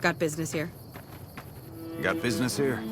Got business here. Got business here?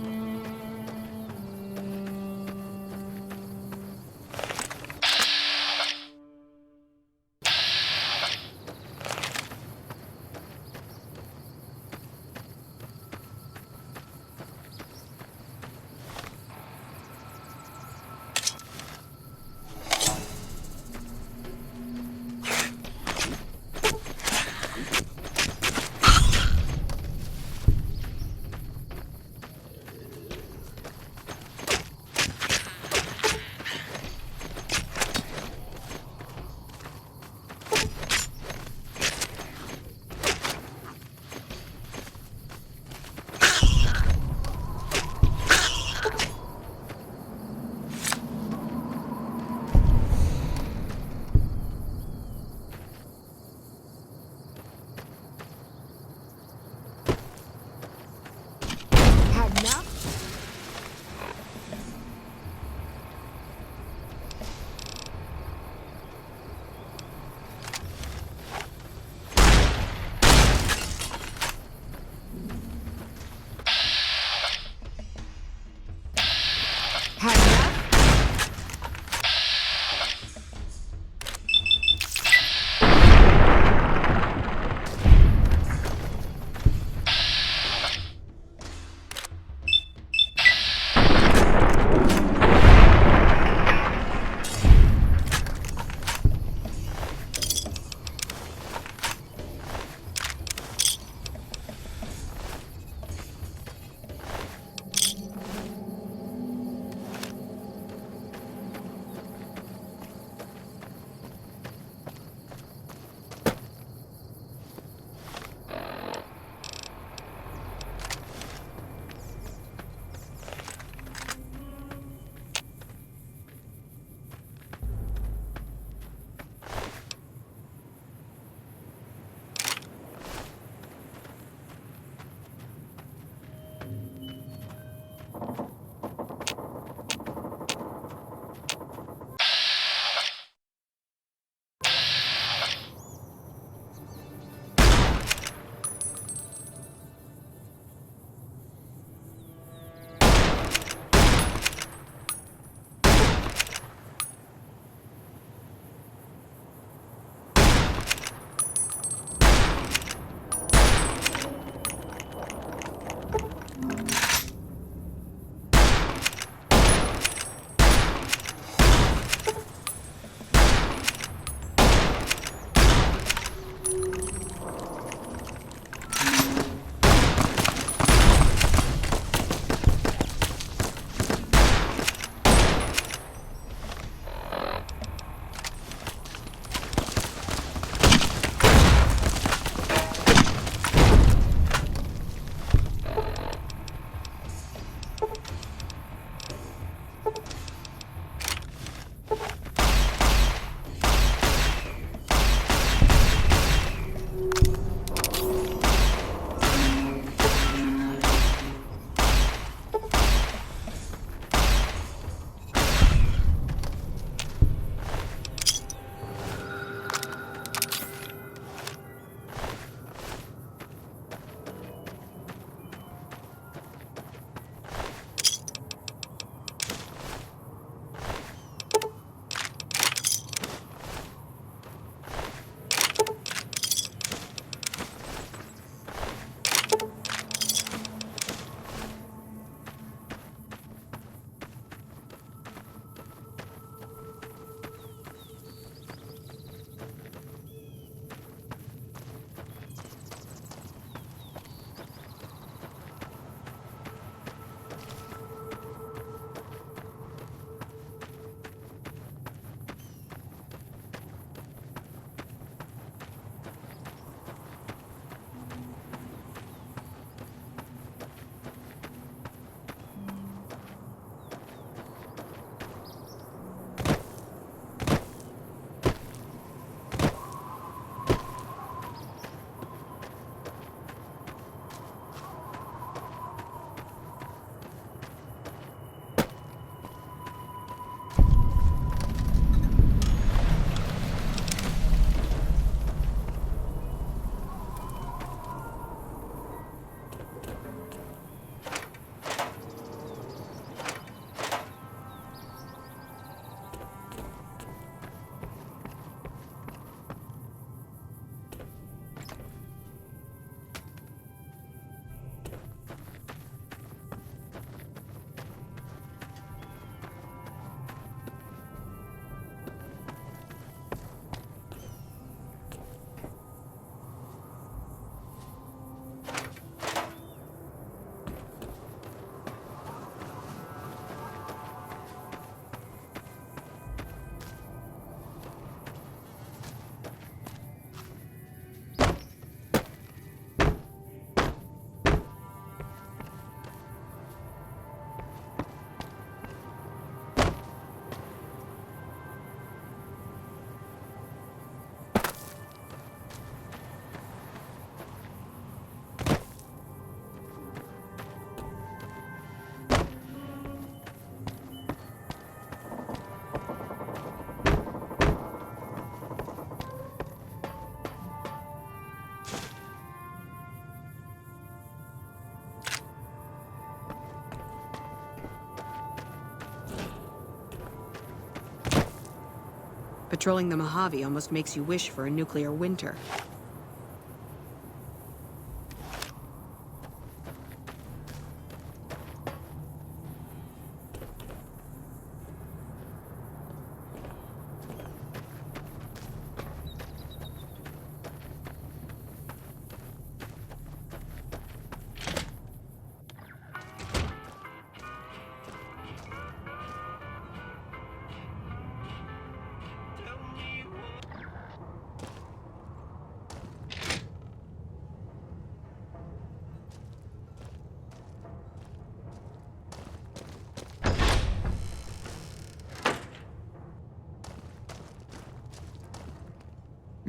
Patrolling the Mojave almost makes you wish for a nuclear winter.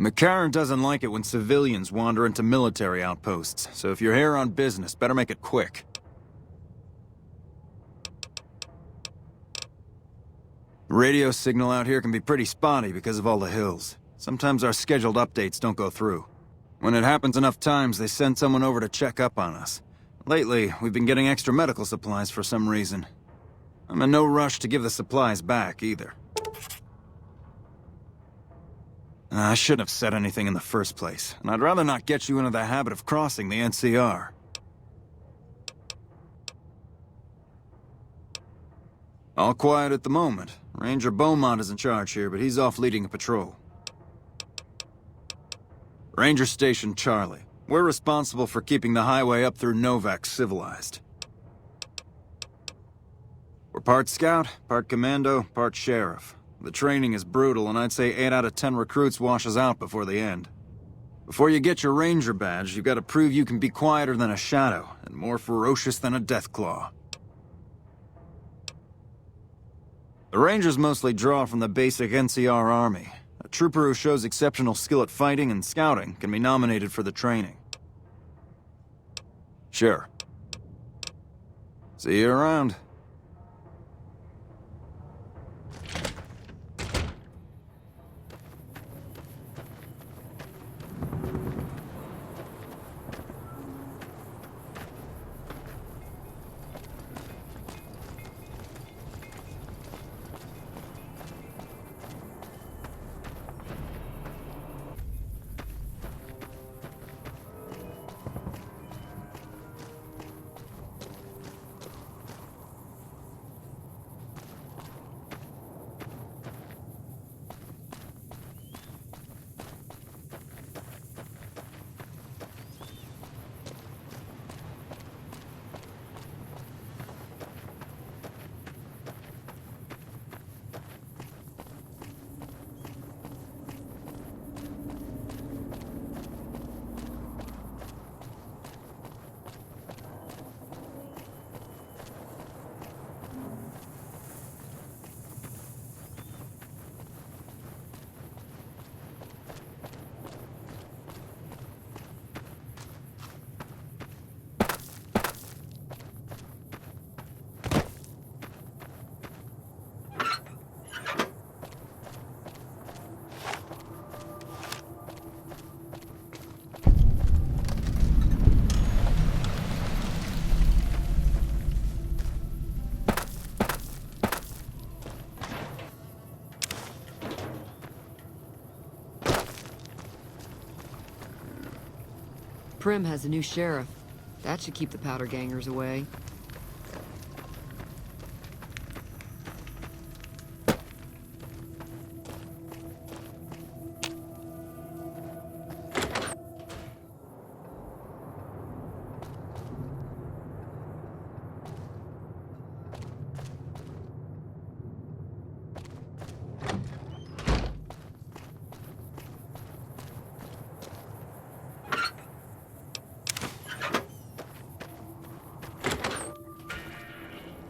McCarran doesn't like it when civilians wander into military outposts, so if you're here on business, better make it quick. Radio signal out here can be pretty spotty because of all the hills. Sometimes our scheduled updates don't go through. When it happens enough times, they send someone over to check up on us. Lately, we've been getting extra medical supplies for some reason. I'm in no rush to give the supplies back, either. I shouldn't have said anything in the first place, and I'd rather not get you into the habit of crossing the NCR. All quiet at the moment. Ranger Beaumont is in charge here, but he's off leading a patrol. Ranger Station Charlie. We're responsible for keeping the highway up through Novac civilized. We're part scout, part commando, part sheriff. The training is brutal, and I'd say 8 out of 10 recruits washes out before the end. Before you get your ranger badge, you've got to prove you can be quieter than a shadow, and more ferocious than a deathclaw. The rangers mostly draw from the basic NCR army. A trooper who shows exceptional skill at fighting and scouting can be nominated for the training. Sure. See you around. Prim has a new sheriff. That should keep the powder gangers away.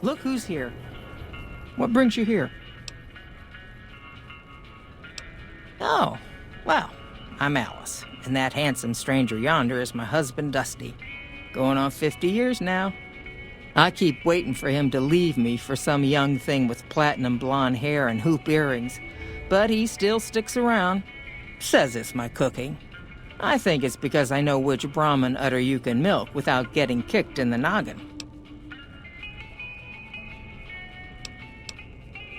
Look who's here. What brings you here? Oh, well, I'm Alice, and that handsome stranger yonder is my husband, Dusty. Going on 50 years now. I keep waiting for him to leave me for some young thing with platinum blonde hair and hoop earrings, but he still sticks around. Says it's my cooking. I think it's because I know which Brahmin udder you can milk without getting kicked in the noggin.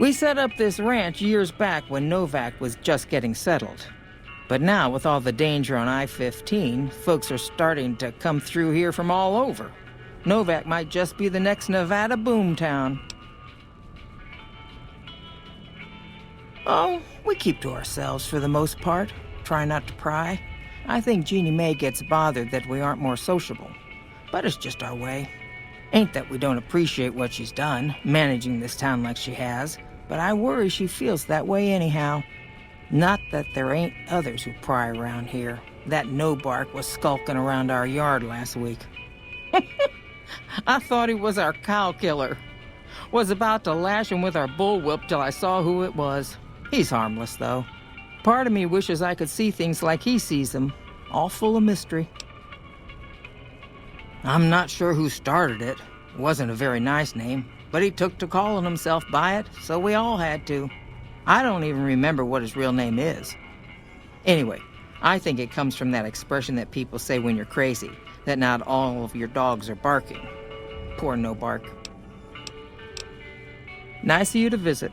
We set up this ranch years back when Novac was just getting settled. But now, with all the danger on I-15, folks are starting to come through here from all over. Novac might just be the next Nevada boomtown. Oh, we keep to ourselves for the most part. Try not to pry. I think Jeannie Mae gets bothered that we aren't more sociable. But it's just our way. Ain't that we don't appreciate what she's done, managing this town like she has, but I worry she feels that way anyhow. Not that there ain't others who pry around here. That no-bark was skulking around our yard last week. I thought he was our cow killer. Was about to lash him with our bullwhip till I saw who it was. He's harmless, though. Part of me wishes I could see things like he sees them, all full of mystery. I'm not sure who started it. It wasn't a very nice name, but he took to calling himself by it, so we all had to. I don't even remember what his real name is. Anyway, I think it comes from that expression that people say when you're crazy, that not all of your dogs are barking. Poor no bark. Nice of you to visit.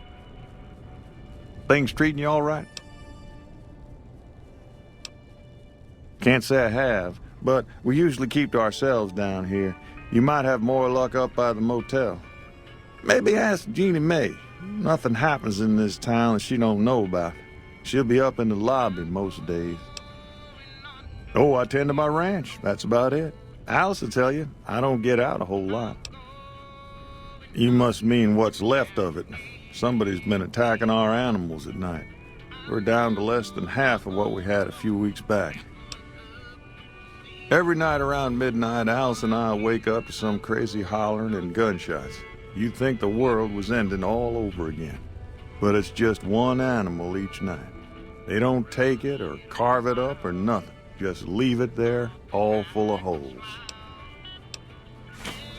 Things treating you all right? Can't say I have, but we usually keep to ourselves down here. You might have more luck up by the motel. Maybe ask Jeannie Mae. Nothing happens in this town that she don't know about. She'll be up in the lobby most days. Oh, I tend to my ranch. That's about it. Alice will tell you, I don't get out a whole lot. You must mean what's left of it. Somebody's been attacking our animals at night. We're down to less than half of what we had a few weeks back. Every night around midnight, Alice and I wake up to some crazy hollering and gunshots. You'd think the world was ending all over again. But it's just one animal each night. They don't take it or carve it up or nothing. Just leave it there, all full of holes.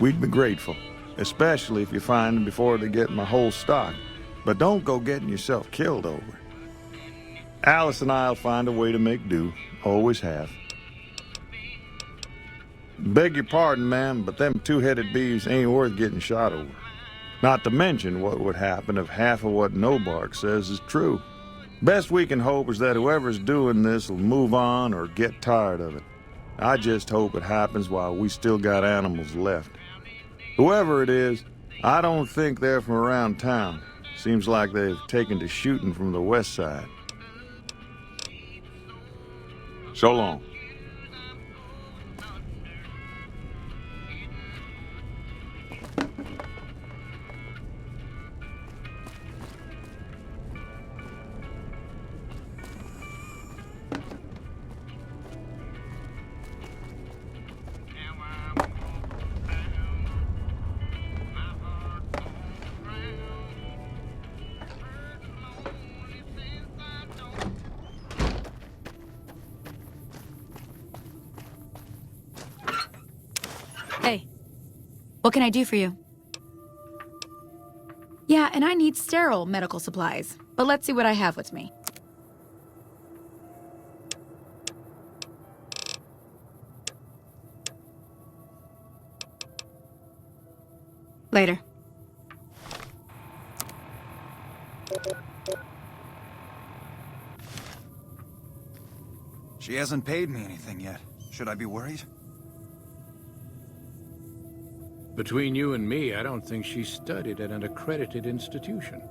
We'd be grateful, especially if you find them before they get my whole stock. But don't go getting yourself killed over it. Alice and I'll find a way to make do. Always have. Beg your pardon, ma'am, but them two-headed beeves ain't worth getting shot over. Not to mention what would happen if half of what Nobark says is true. Best we can hope is that whoever's doing this will move on or get tired of it. I just hope it happens while we still got animals left. Whoever it is, I don't think they're from around town. Seems like they've taken to shooting from the west side. So long. Hey, what can I do for you? Yeah, and I need sterile medical supplies, but let's see what I have with me. Later. She hasn't paid me anything yet. Should I be worried? Between you and me, I don't think she studied at an accredited institution.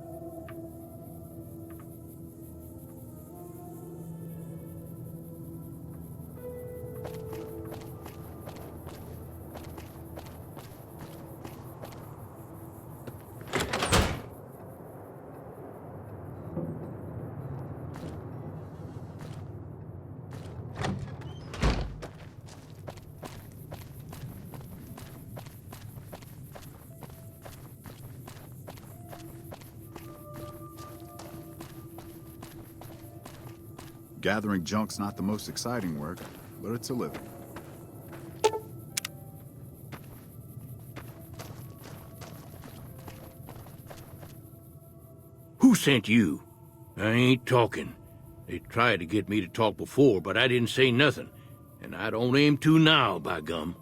Gathering junk's not the most exciting work, but it's a living. Who sent you? I ain't talking. They tried to get me to talk before, but I didn't say nothing. And I don't aim to now, by gum.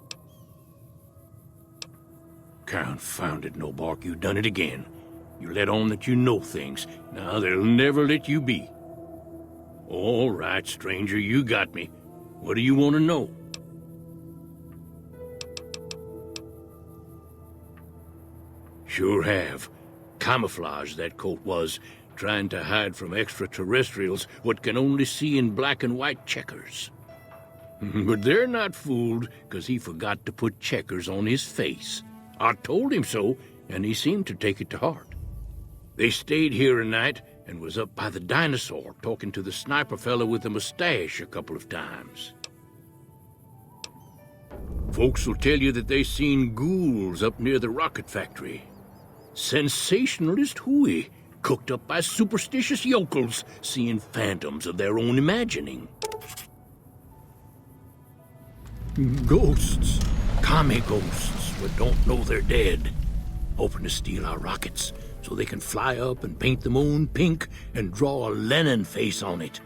Confounded Nobark, you done it again. You let on that you know things. Now they'll never let you be. All right, stranger, you got me. What do you want to know? Sure have. Camouflage, that coat was, trying to hide from extraterrestrials what can only see in black and white checkers. But they're not fooled, because he forgot to put checkers on his face. I told him so, and he seemed to take it to heart. They stayed here a night, and was up by the dinosaur, talking to the sniper fella with the mustache a couple of times. Folks will tell you that they seen ghouls up near the rocket factory. Sensationalist hooey, cooked up by superstitious yokels, seeing phantoms of their own imagining. Ghosts. Commie ghosts, but don't know they're dead. Hoping to steal our rockets, so they can fly up and paint them own pink and draw a Lenin face on it.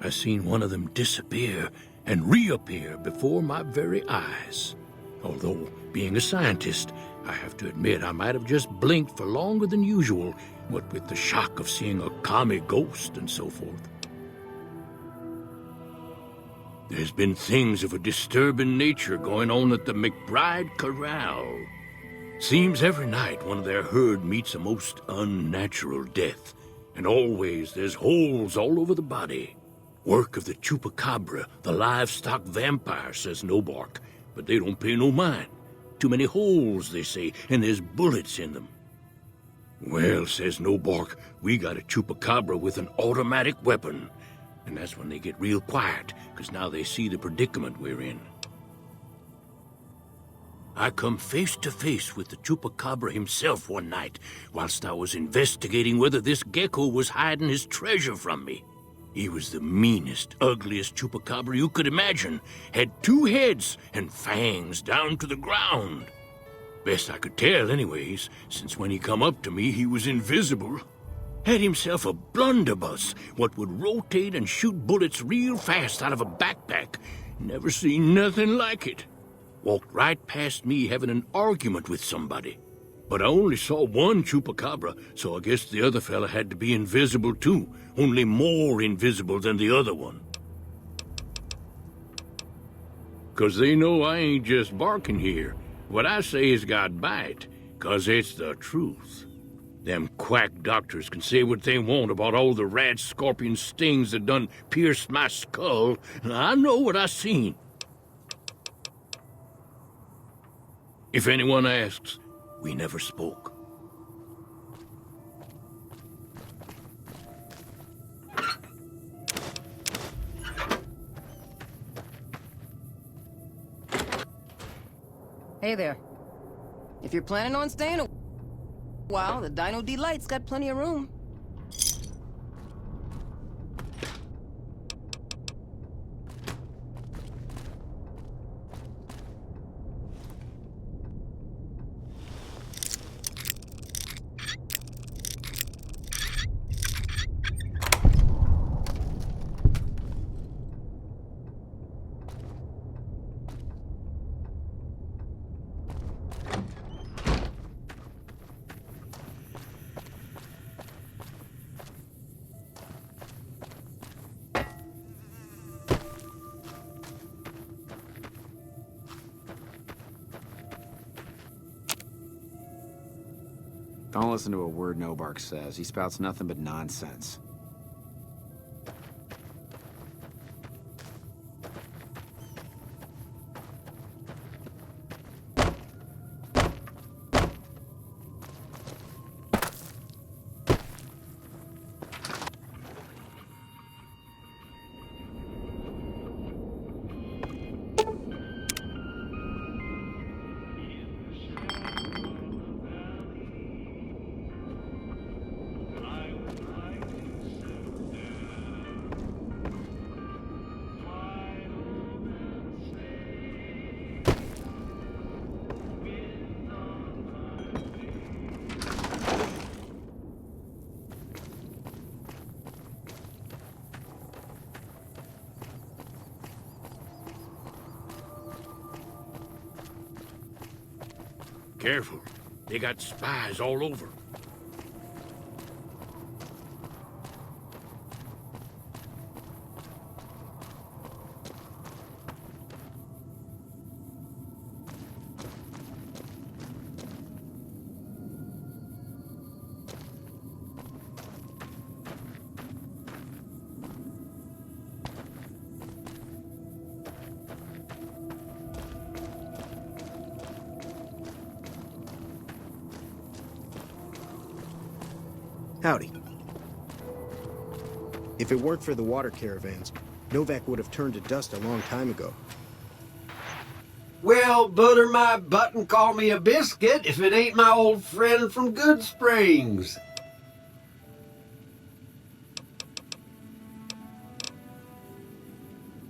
I seen one of them disappear and reappear before my very eyes. Although, being a scientist, I have to admit I might have just blinked for longer than usual, what with the shock of seeing a commie ghost and so forth. There's been things of a disturbing nature going on at the McBride Corral. Seems every night one of their herd meets a most unnatural death, and always there's holes all over the body. Work of the chupacabra, the livestock vampire, says Novac, but they don't pay no mind. Too many holes, they say, and there's bullets in them. Well, says Novac, we got a chupacabra with an automatic weapon. And that's when they get real quiet, because now they see the predicament we're in. I come face to face with the chupacabra himself one night, whilst I was investigating whether this gecko was hiding his treasure from me. He was the meanest, ugliest chupacabra you could imagine. Had 2 heads and fangs down to the ground. Best I could tell anyways, since when he come up to me he was invisible. Had himself a blunderbuss, what would rotate and shoot bullets real fast out of a backpack. Never seen nothing like it. Walked right past me having an argument with somebody. But I only saw one chupacabra, so I guess the other fella had to be invisible too, only more invisible than the other one. 'Cause they know I ain't just barking here. What I say has got bite, 'cause it's the truth. Them quack doctors can say what they want about all the rat scorpion stings that done pierced my skull, and I know what I seen. If anyone asks, we never spoke. Hey there. If you're planning on staying a while, the Dino Delight's got plenty of room. Don't listen to a word Novac says. He spouts nothing but nonsense. Careful. They got spies all over. Howdy. If it weren't for the water caravans, Novac would have turned to dust a long time ago. Well, butter my butt and call me a biscuit if it ain't my old friend from Good Springs.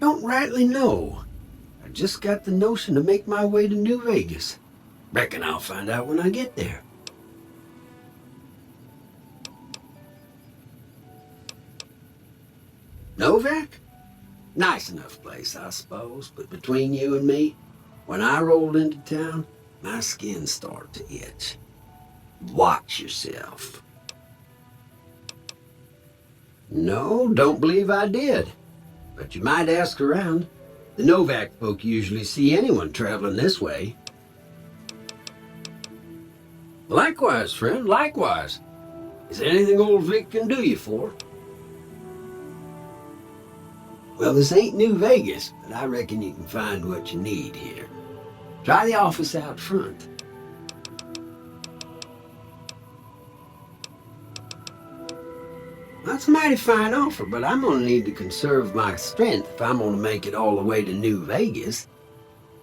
Don't rightly know. I just got the notion to make my way to New Vegas. Reckon I'll find out when I get there. Novac? Nice enough place, I suppose, but between you and me, when I rolled into town, my skin started to itch. Watch yourself. No, don't believe I did. But you might ask around. The Novac folk usually see anyone traveling this way. Likewise, friend, likewise. Is there anything old Vic can do you for? Well, this ain't New Vegas, but I reckon you can find what you need here. Try the office out front. That's a mighty fine offer, but I'm gonna need to conserve my strength if I'm gonna make it all the way to New Vegas.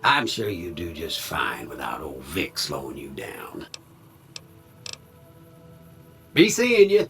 I'm sure you do just fine without old Vic slowing you down. Be seeing you.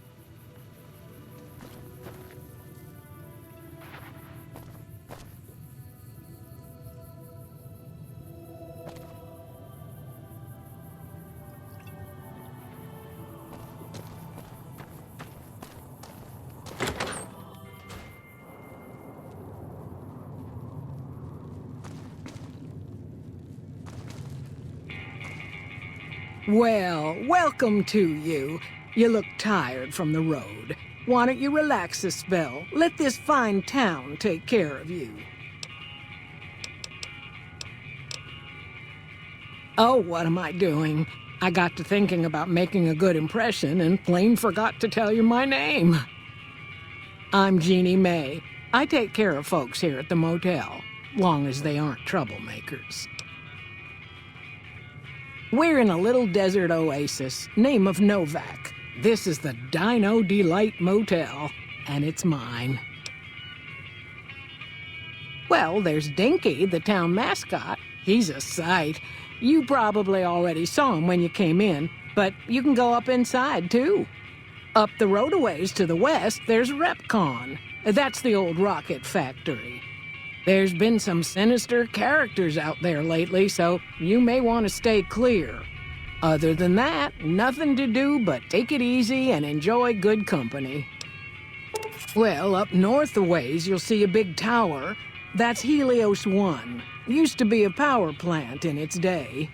Well, welcome to you. You look tired from the road. Why don't you relax a spell? Let this fine town take care of you. Oh, what am I doing? I got to thinking about making a good impression and plain forgot to tell you my name. I'm Jeannie May. I take care of folks here at the motel, long as they aren't troublemakers. We're in a little desert oasis, name of Novac. This is the Dino Delight Motel, and it's mine. Well, there's Dinky, the town mascot. He's a sight. You probably already saw him when you came in, but you can go up inside, too. Up the road a ways to the west, there's Repcon. That's the old rocket factory. There's been some sinister characters out there lately, so you may want to stay clear. Other than that, nothing to do but take it easy and enjoy good company. Well, up north a ways, you'll see a big tower. That's Helios 1. Used to be a power plant in its day.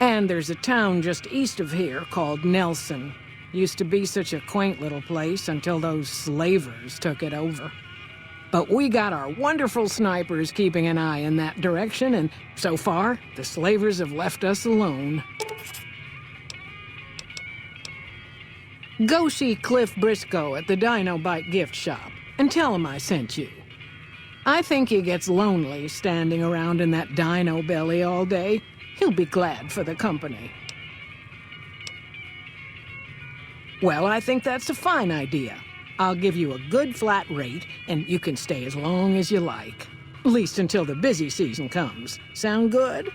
And there's a town just east of here called Nelson. Used to be such a quaint little place until those slavers took it over. But we got our wonderful snipers keeping an eye in that direction, and so far, the slavers have left us alone. Go see Cliff Briscoe at the Dino Bite gift shop, and tell him I sent you. I think he gets lonely standing around in that dino belly all day. He'll be glad for the company. Well, I think that's a fine idea. I'll give you a good flat rate, and you can stay as long as you like. At least until the busy season comes. Sound good?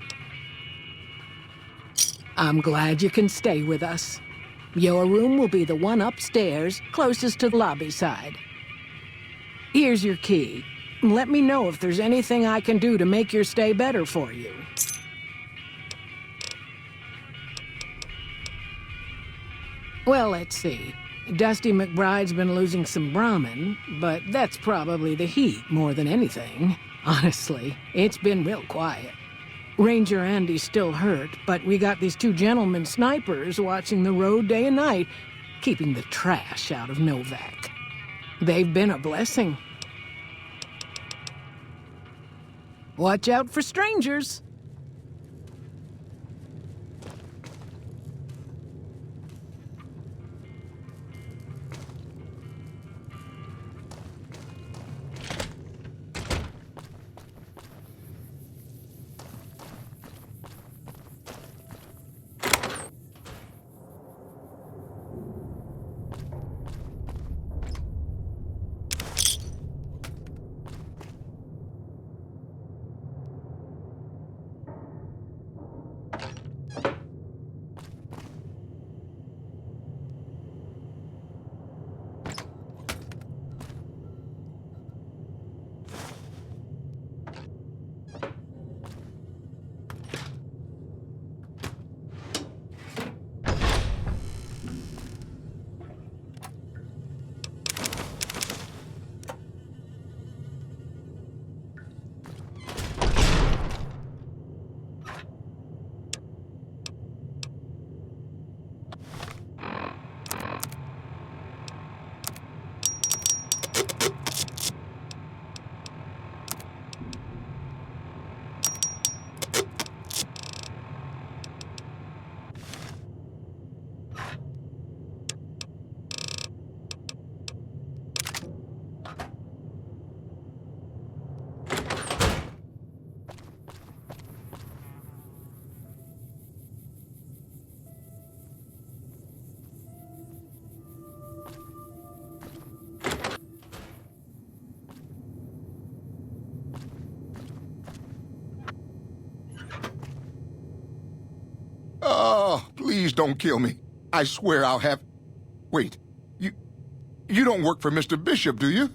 I'm glad you can stay with us. Your room will be the one upstairs, closest to the lobby side. Here's your key. Let me know if there's anything I can do to make your stay better for you. Well, let's see. Dusty McBride's been losing some Brahmin, but that's probably the heat more than anything. Honestly, it's been real quiet. Ranger Andy's still hurt, but we got these two gentlemen snipers watching the road day and night, keeping the trash out of Novac. They've been a blessing. Watch out for strangers. please don't kill me. I swear I'll have... Wait, you don't work for Mr. Bishop, do you?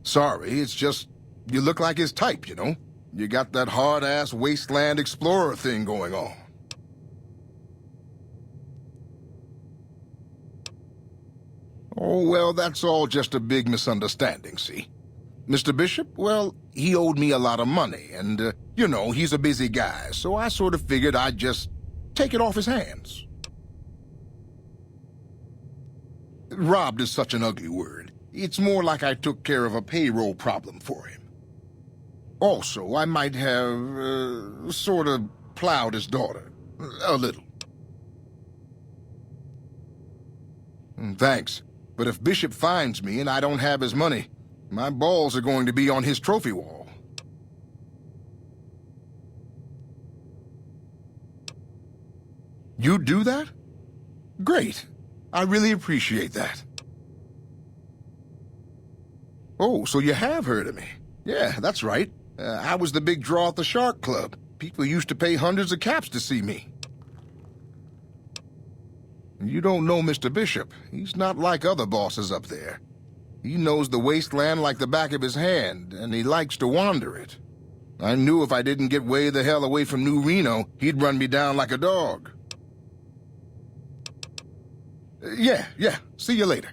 Sorry, it's just, you look like his type, you know? You got that hard-ass wasteland explorer thing going on. Oh, well, that's all just a big misunderstanding, see? Mr. Bishop, well, he owed me a lot of money, and, you know, he's a busy guy, so I sort of figured I'd just take it off his hands. Robbed is such an ugly word. It's more like I took care of a payroll problem for him. Also, I might have, sort of plowed his daughter. A little. Thanks. But if Bishop finds me and I don't have his money, my balls are going to be on his trophy wall. You do that? Great. I really appreciate that. Oh, so you have heard of me. Yeah, that's right. I was the big draw at the Shark Club. People used to pay hundreds of caps to see me. You don't know Mr. Bishop. He's not like other bosses up there. He knows the wasteland like the back of his hand, and he likes to wander it. I knew if I didn't get way the hell away from New Reno, he'd run me down like a dog. Yeah. See you later.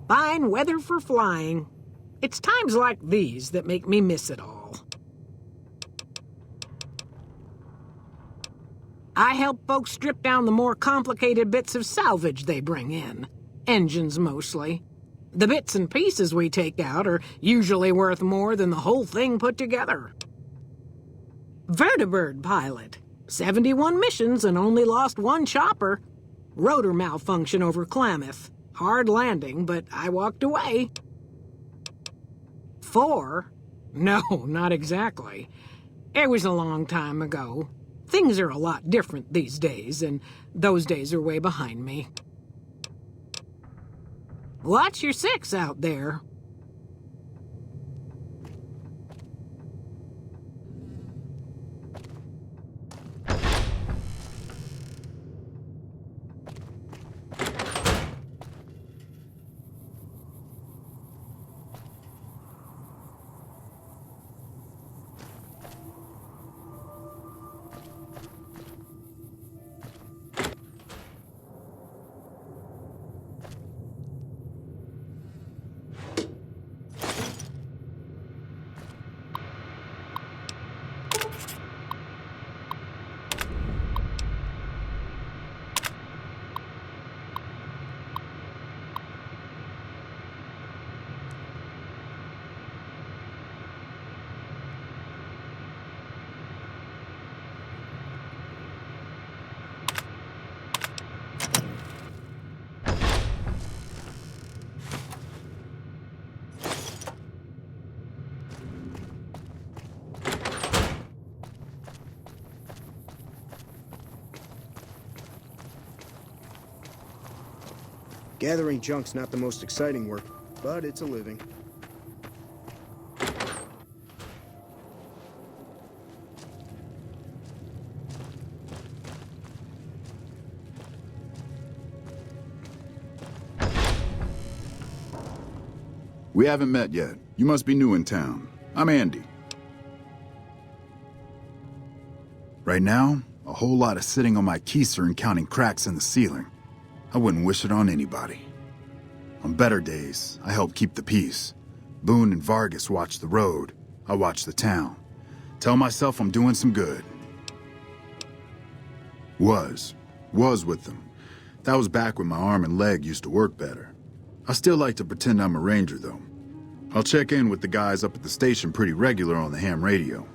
Fine weather for flying. It's times like these that make me miss it all. I help folks strip down the more complicated bits of salvage they bring in. Engines mostly. The bits and pieces we take out are usually worth more than the whole thing put together. Vertibird pilot. 71 missions and only lost one chopper. Rotor malfunction over Klamath. Hard landing, but I walked away. 4? No, not exactly. It was a long time ago. Things are a lot different these days, and those days are way behind me. Watch your 6 out there. Gathering junk's not the most exciting work, but it's a living. We haven't met yet. You must be new in town. I'm Andy. Right now, a whole lot of sitting on my keister and counting cracks in the ceiling. I wouldn't wish it on anybody. On better days, I help keep the peace. Boone and Vargas watch the road. I watch the town. Tell myself I'm doing some good. Was with them. That was back when my arm and leg used to work better. I still like to pretend I'm a ranger, though. I'll check in with the guys up at the station pretty regular on the ham radio.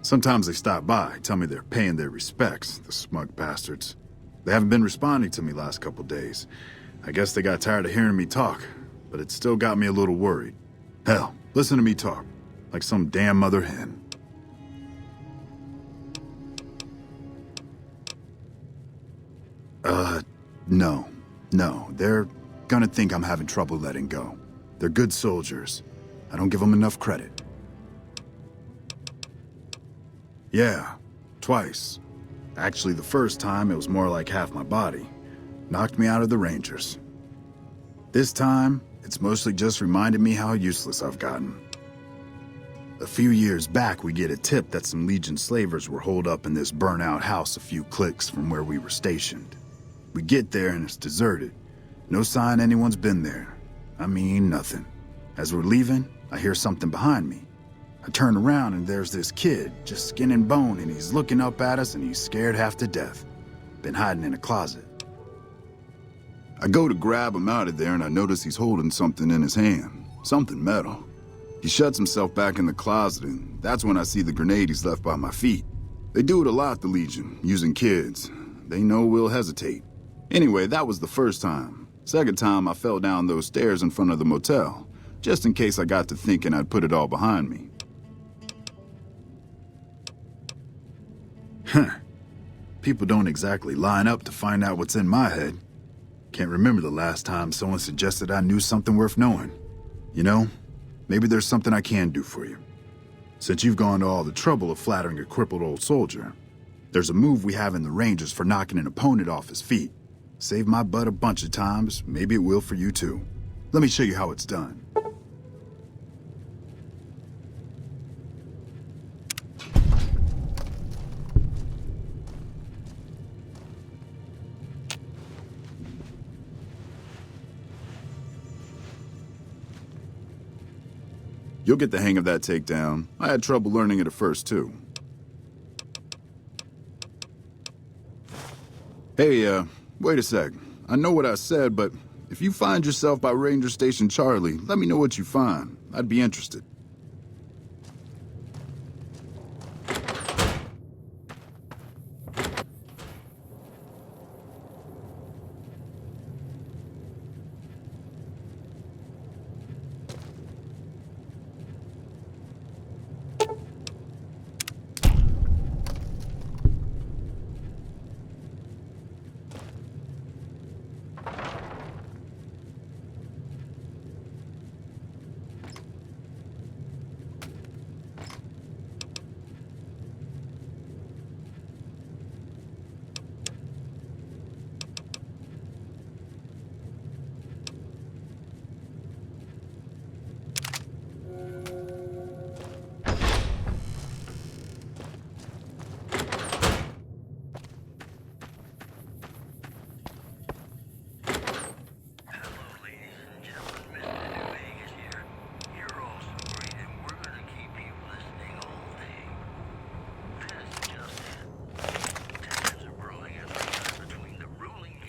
Sometimes they stop by, tell me they're paying their respects, the smug bastards. They haven't been responding to me last couple days. I guess they got tired of hearing me talk, but it still got me a little worried. Hell, listen to me talk, like some damn mother hen. No, they're gonna think I'm having trouble letting go. They're good soldiers. I don't give them enough credit. Yeah, twice. Actually, the first time, it was more like half my body. Knocked me out of the Rangers. This time, it's mostly just reminded me how useless I've gotten. A few years back, we get a tip that some Legion slavers were holed up in this burnt-out house a few clicks from where we were stationed. We get there and it's deserted. No sign anyone's been there. I mean, nothing. As we're leaving, I hear something behind me. I turn around and there's this kid, just skin and bone, and he's looking up at us and he's scared half to death. Been hiding in a closet. I go to grab him out of there and I notice he's holding something in his hand. Something metal. He shuts himself back in the closet and that's when I see the grenade he's left by my feet. They do it a lot, the Legion, using kids. They know we'll hesitate. Anyway, that was the first time. Second time, I fell down those stairs in front of the motel, just in case I got to thinking I'd put it all behind me. People don't exactly line up to find out what's in my head. Can't remember the last time someone suggested I knew something worth knowing. You know, maybe there's something I can do for you. Since you've gone to all the trouble of flattering a crippled old soldier, there's a move we have in the Rangers for knocking an opponent off his feet. Saved my butt a bunch of times, maybe it will for you too. Let me show you how it's done. You'll get the hang of that takedown. I had trouble learning it at first, too. Hey, wait a sec. I know what I said, but if you find yourself by Ranger Station Charlie, let me know what you find. I'd be interested.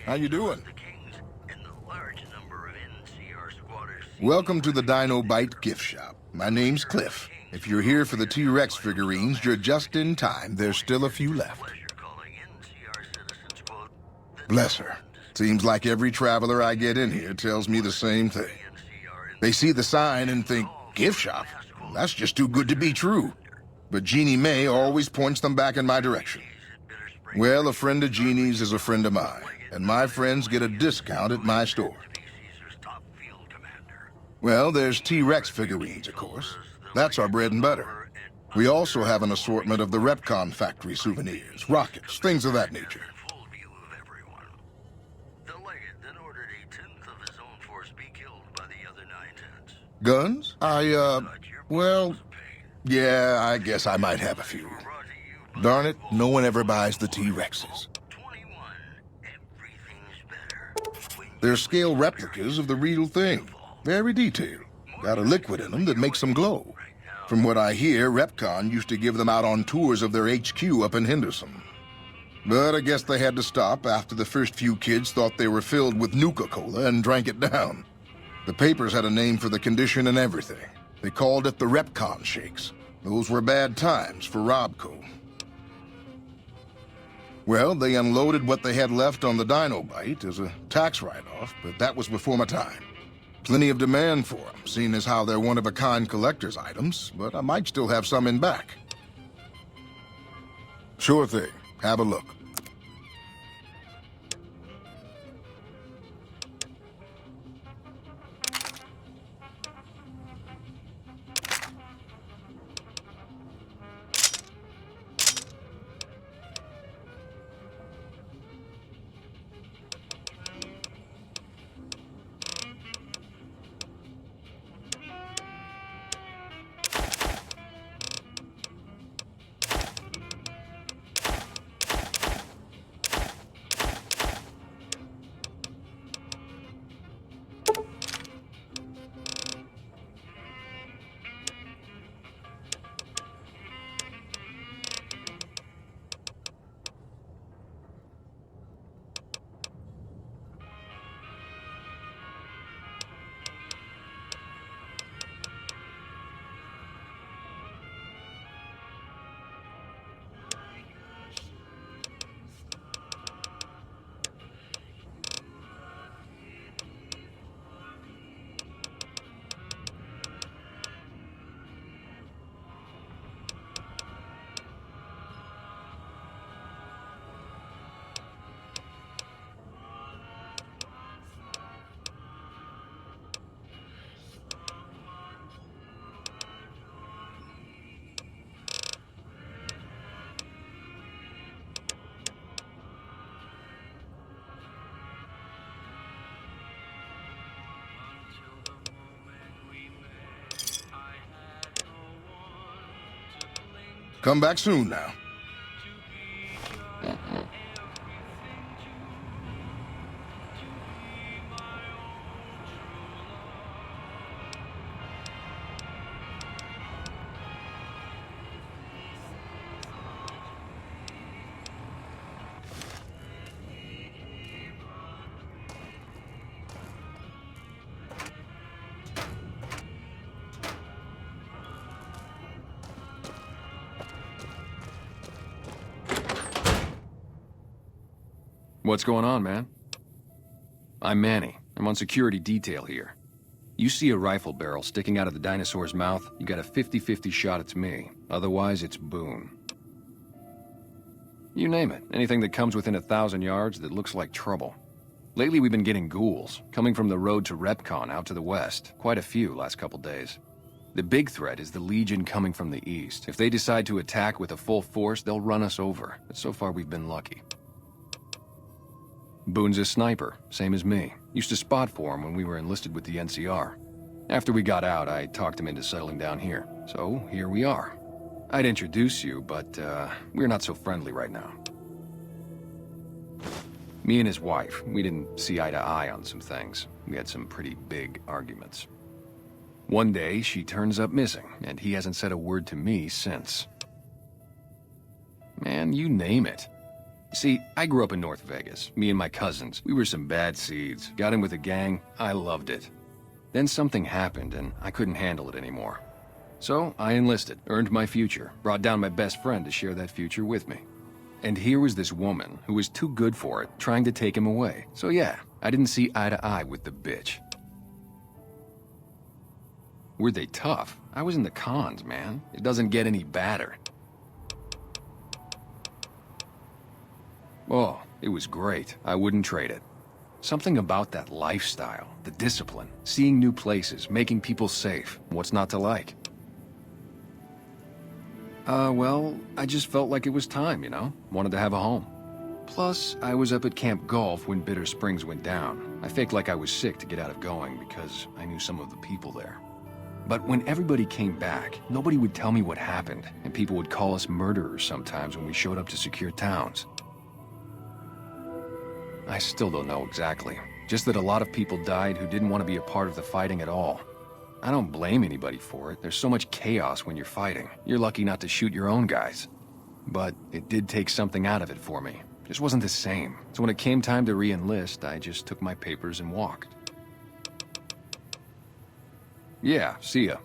How you doing? Welcome to the Dino Bite gift shop. My name's Cliff. If you're here for the T-Rex figurines, you're just in time. There's still a few left. Bless her. Seems like every traveler I get in here tells me the same thing. They see the sign and think, gift shop? That's just too good to be true. But Jeannie May always points them back in my direction. Well, a friend of Jeannie's is a friend of mine, and my friends get a discount at my store. Well, there's T-Rex figurines, of course. That's our bread and butter. We also have an assortment of the Repcon factory souvenirs, rockets, things of that nature. Guns? Well, yeah, I guess I might have a few. Darn it, no one ever buys the T-Rexes. They're scale replicas of the real thing. Very detailed. Got a liquid in them that makes them glow. From what I hear, Repcon used to give them out on tours of their HQ up in Henderson. But I guess they had to stop after the first few kids thought they were filled with Nuka-Cola and drank it down. The papers had a name for the condition and everything. They called it the Repcon Shakes. Those were bad times for Robco. Well, they unloaded what they had left on the Dino Bite as a tax write-off, but that was before my time. Plenty of demand for them, seeing as how they're one-of-a-kind collector's items, but I might still have some in back. Sure thing. Have a look. Come back soon now. What's going on, man? I'm Manny. I'm on security detail here. You see a rifle barrel sticking out of the dinosaur's mouth, you got a 50-50 shot it's me. Otherwise, it's Boone. You name it. Anything that comes within 1,000 yards that looks like trouble. Lately, we've been getting ghouls, coming from the road to Repcon out to the west. Quite a few last couple days. The big threat is the Legion coming from the east. If they decide to attack with a full force, they'll run us over. But so far, we've been lucky. Boone's a sniper, same as me. Used to spot for him when we were enlisted with the NCR. After we got out, I talked him into settling down here. So, here we are. I'd introduce you, but, we're not so friendly right now. Me and his wife, we didn't see eye to eye on some things. We had some pretty big arguments. One day, she turns up missing, and he hasn't said a word to me since. Man, you name it. See, I grew up in North Vegas, me and my cousins. We were some bad seeds. Got in with a gang, I loved it. Then something happened, and I couldn't handle it anymore. So, I enlisted, earned my future, brought down my best friend to share that future with me. And here was this woman who was too good for it, trying to take him away. So yeah, I didn't see eye to eye with the bitch. Were they tough? I was in the cons, man. It doesn't get any badder. Oh, it was great. I wouldn't trade it. Something about that lifestyle, the discipline, seeing new places, making people safe. What's not to like? Well, I just felt like it was time, you know? Wanted to have a home. Plus, I was up at Camp Golf when Bitter Springs went down. I faked like I was sick to get out of going because I knew some of the people there. But when everybody came back, nobody would tell me what happened, and people would call us murderers sometimes when we showed up to secure towns. I still don't know exactly. Just that a lot of people died who didn't want to be a part of the fighting at all. I don't blame anybody for it. There's so much chaos when you're fighting. You're lucky not to shoot your own guys. But it did take something out of it for me. Just wasn't the same. So when it came time to re-enlist, I just took my papers and walked. Yeah, see ya.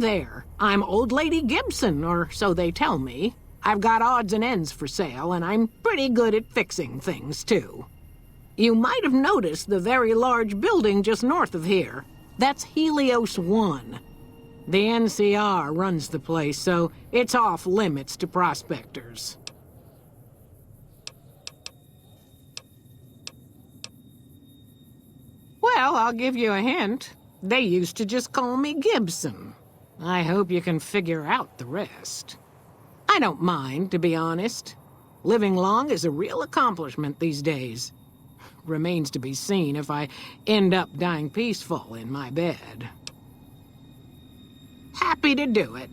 there. I'm Old Lady Gibson, or so they tell me. I've got odds and ends for sale, and I'm pretty good at fixing things, too. You might have noticed the very large building just north of here. That's Helios 1. The NCR runs the place, so it's off limits to prospectors. Well, I'll give you a hint. They used to just call me Gibson. I hope you can figure out the rest. I don't mind, to be honest. Living long is a real accomplishment these days. Remains to be seen if I end up dying peaceful in my bed. Happy to do it.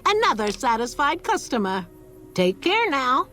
Another satisfied customer. Take care now.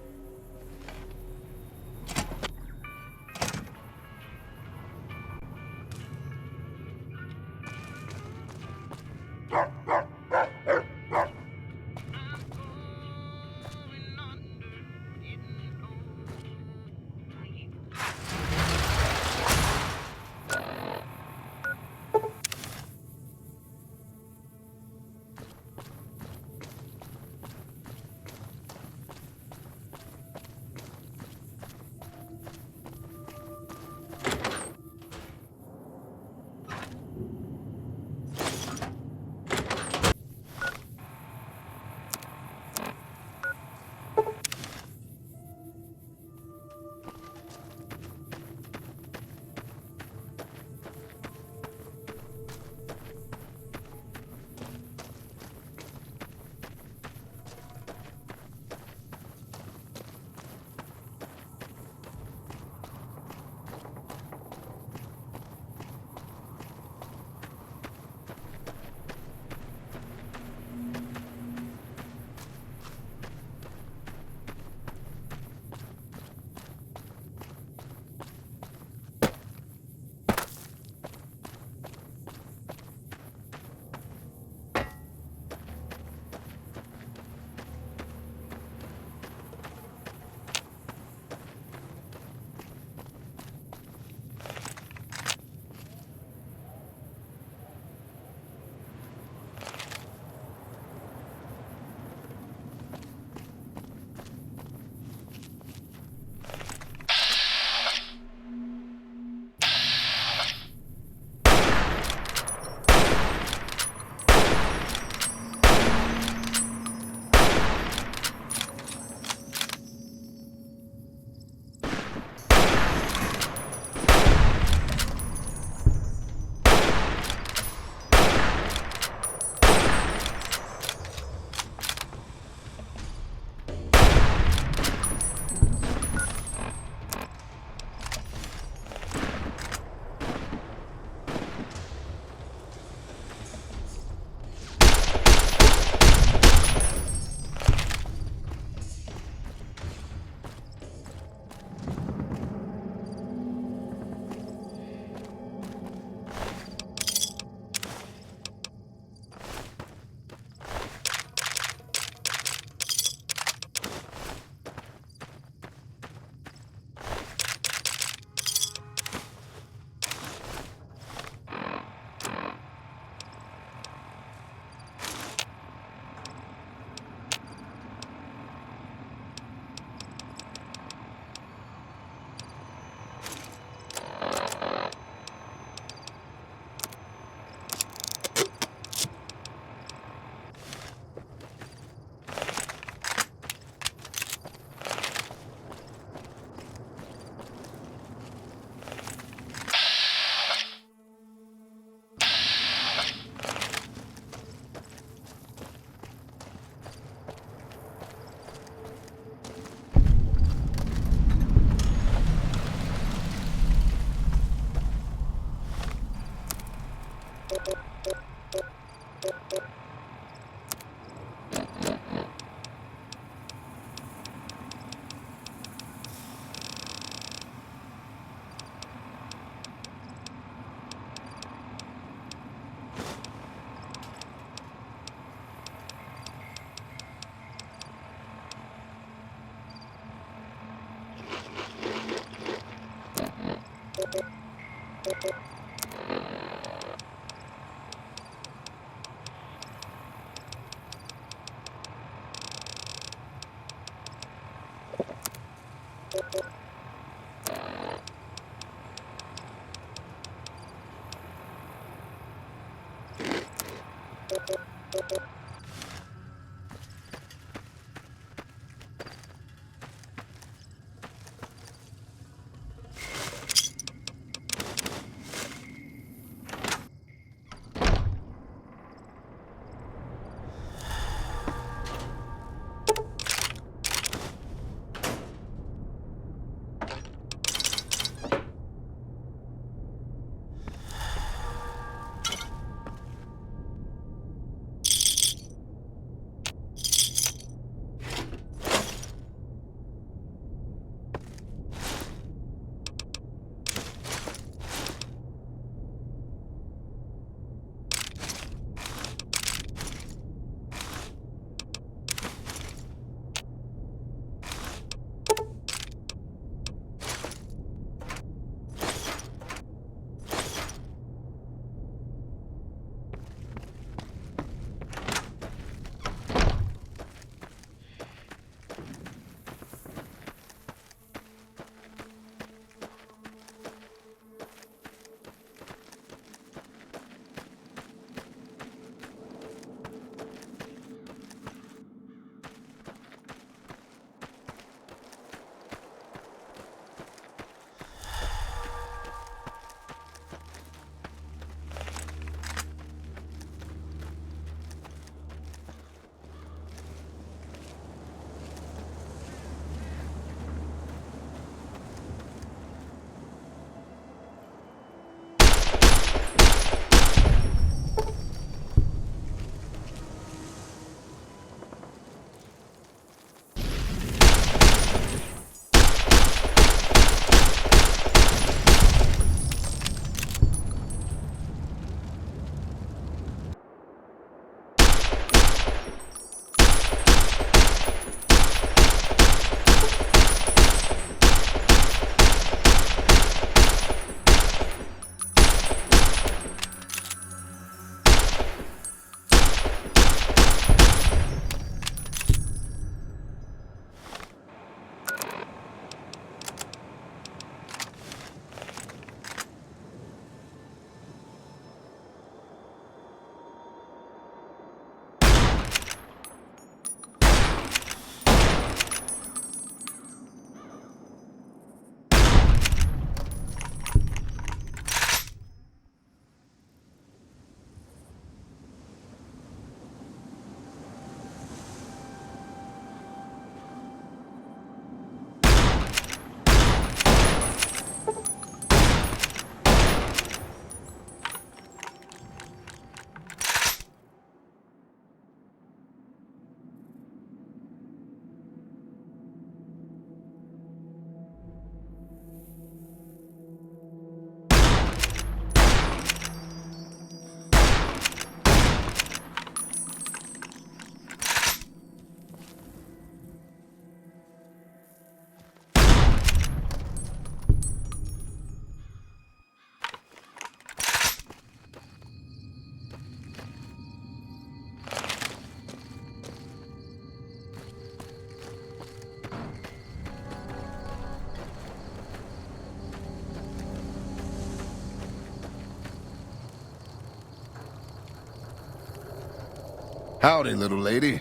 Howdy, little lady.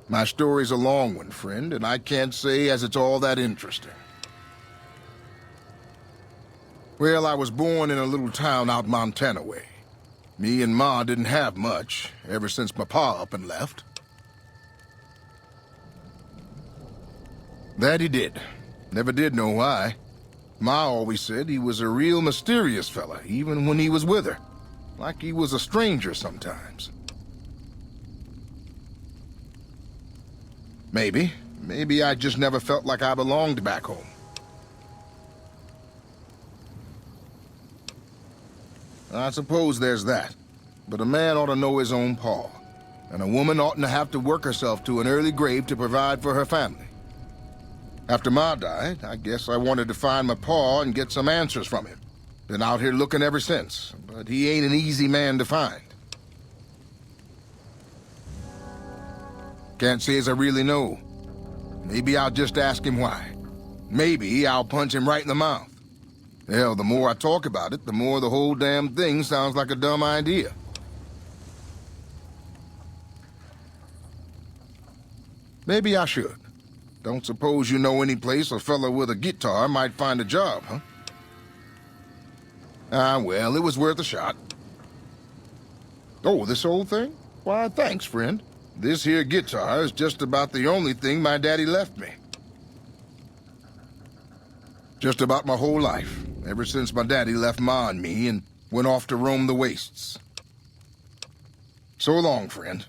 My story's a long one, friend, and I can't say as it's all that interesting. Well, I was born in a little town out Montana way. Me and Ma didn't have much, ever since my pa up and left. That he did. Never did know why. Ma always said he was a real mysterious fella, even when he was with her. Like he was a stranger sometimes. Maybe I just never felt like I belonged back home. I suppose there's that. But a man ought to know his own paw. And a woman oughtn't to have to work herself to an early grave to provide for her family. After Ma died, I guess I wanted to find my paw and get some answers from him. Been out here looking ever since, but he ain't an easy man to find. Can't say as I really know. Maybe I'll just ask him why. Maybe I'll punch him right in the mouth. Hell, the more I talk about it, the more the whole damn thing sounds like a dumb idea. Maybe I should. Don't suppose you know any place a fella with a guitar might find a job, huh? Ah, well, it was worth a shot. Oh, this old thing? Why, thanks, friend. This here guitar is just about the only thing my daddy left me. Just about my whole life, ever since my daddy left Ma and me and went off to roam the wastes. So long, friend.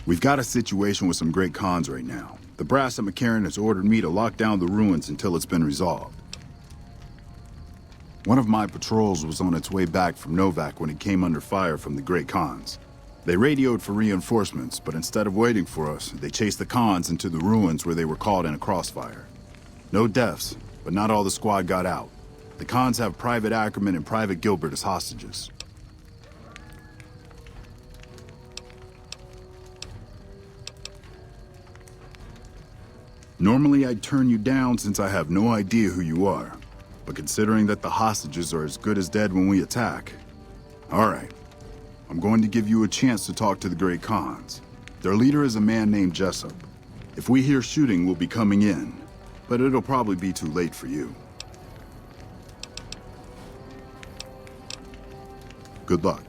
We've got a situation with some great cons right now. The brass at McCarran has ordered me to lock down the ruins until it's been resolved. One of my patrols was on its way back from Novac when it came under fire from the Great Khans. They radioed for reinforcements, but instead of waiting for us, they chased the Khans into the ruins where they were caught in a crossfire. No deaths, but not all the squad got out. The cons have Private Ackerman and Private Gilbert as hostages. Normally I'd turn you down since I have no idea who you are. But considering that the hostages are as good as dead when we attack... Alright. I'm going to give you a chance to talk to the Great Khans. Their leader is a man named Jessup. If we hear shooting, we'll be coming in. But it'll probably be too late for you. Good luck.